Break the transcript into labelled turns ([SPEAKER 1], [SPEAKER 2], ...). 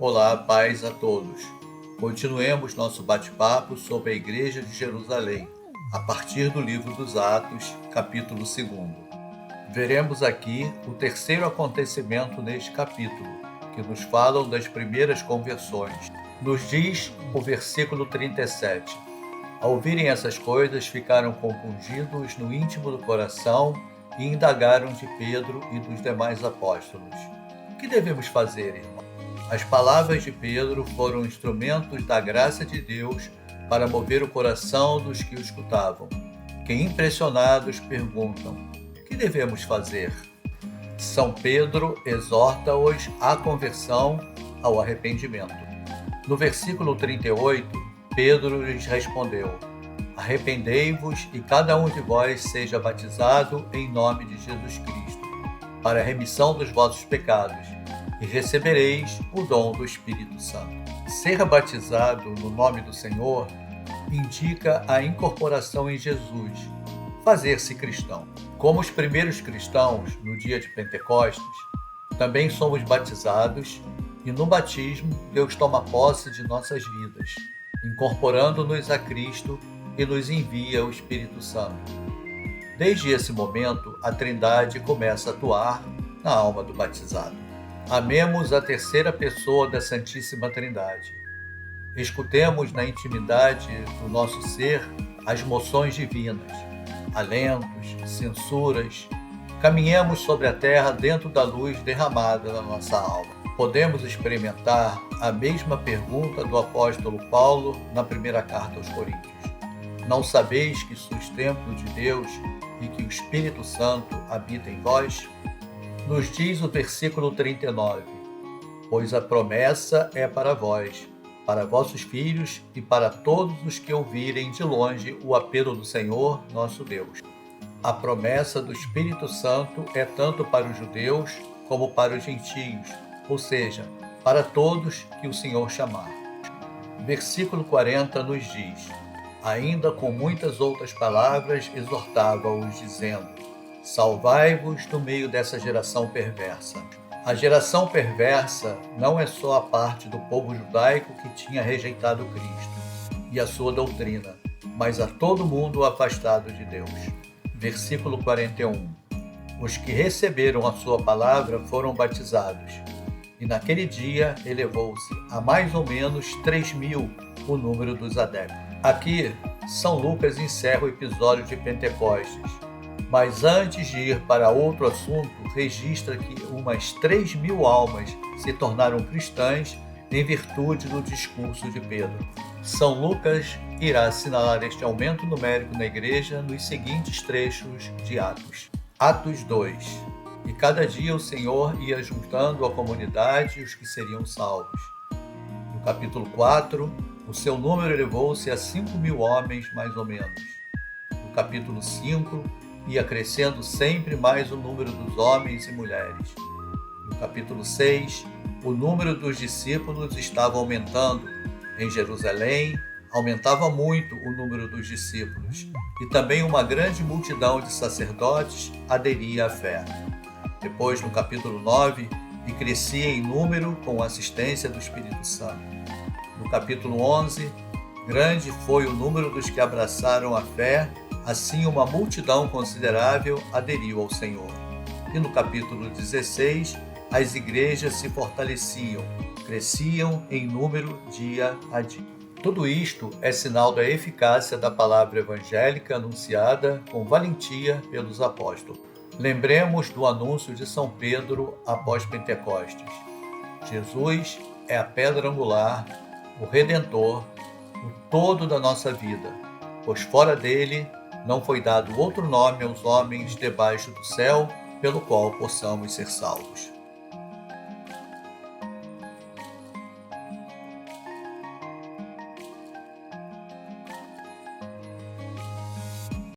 [SPEAKER 1] Olá, paz a todos. Continuemos nosso bate-papo sobre a Igreja de Jerusalém, a partir do livro dos Atos, capítulo 2. Veremos aqui o terceiro acontecimento neste capítulo, que nos falam das primeiras conversões. Nos diz o versículo 37. Ao ouvirem essas coisas, ficaram compungidos no íntimo do coração e indagaram de Pedro e dos demais apóstolos: O que devemos fazer, irmãos? As palavras de Pedro foram instrumentos da graça de Deus para mover o coração dos que o escutavam, que impressionados perguntam: O que devemos fazer? São Pedro exorta-os à conversão, ao arrependimento. No versículo 38, Pedro lhes respondeu: Arrependei-vos e cada um de vós seja batizado em nome de Jesus Cristo, para a remissão dos vossos pecados, e recebereis o dom do Espírito Santo. Ser batizado no nome do Senhor indica a incorporação em Jesus, fazer-se cristão. Como os primeiros cristãos no dia de Pentecostes, também somos batizados e no batismo Deus toma posse de nossas vidas, incorporando-nos a Cristo e nos envia o Espírito Santo. Desde esse momento, a Trindade começa a atuar na alma do batizado. Amemos a terceira pessoa da Santíssima Trindade. Escutemos na intimidade do nosso ser as moções divinas, alentos, censuras. Caminhemos sobre a terra dentro da luz derramada na nossa alma. Podemos experimentar a mesma pergunta do apóstolo Paulo na primeira carta aos Coríntios: Não sabeis que sois templo de Deus e que o Espírito Santo habita em vós? Nos diz o versículo 39, pois a promessa é para vós, para vossos filhos e para todos os que ouvirem de longe o apelo do Senhor, nosso Deus. A promessa do Espírito Santo é tanto para os judeus como para os gentios, ou seja, para todos que o Senhor chamar. Versículo 40 nos diz: Ainda com muitas outras palavras exortava-os, dizendo: Salvai-vos do meio dessa geração perversa. A geração perversa não é só a parte do povo judaico que tinha rejeitado Cristo e a sua doutrina, mas a todo mundo afastado de Deus. Versículo 41. Os que receberam a sua palavra foram batizados, e naquele dia elevou-se a mais ou menos 3.000 o número dos adeptos. Aqui, São Lucas encerra o episódio de Pentecostes, mas antes de ir para outro assunto, registra que umas 3.000 almas se tornaram cristãs em virtude do discurso de Pedro. São Lucas irá assinalar este aumento numérico na igreja nos seguintes trechos de Atos. Atos 2. E cada dia o Senhor ia juntando à comunidade os que seriam salvos. No capítulo 4, o seu número elevou-se a 5.000 homens, mais ou menos. No capítulo 5, ia crescendo sempre mais o número dos homens e mulheres. No capítulo 6, o número dos discípulos estava aumentando. Em Jerusalém, aumentava muito o número dos discípulos, e também uma grande multidão de sacerdotes aderia à fé. Depois, no capítulo 9, e crescia em número com a assistência do Espírito Santo. No capítulo 11, grande foi o número dos que abraçaram a fé, assim uma multidão considerável aderiu ao Senhor. E no capítulo 16, as igrejas se fortaleciam, cresciam em número dia a dia. Tudo isto é sinal da eficácia da palavra evangélica anunciada com valentia pelos apóstolos. Lembremos do anúncio de São Pedro após Pentecostes. Jesus é a pedra angular, o Redentor, o todo da nossa vida, pois fora dele não foi dado outro nome aos homens debaixo do céu pelo qual possamos ser salvos.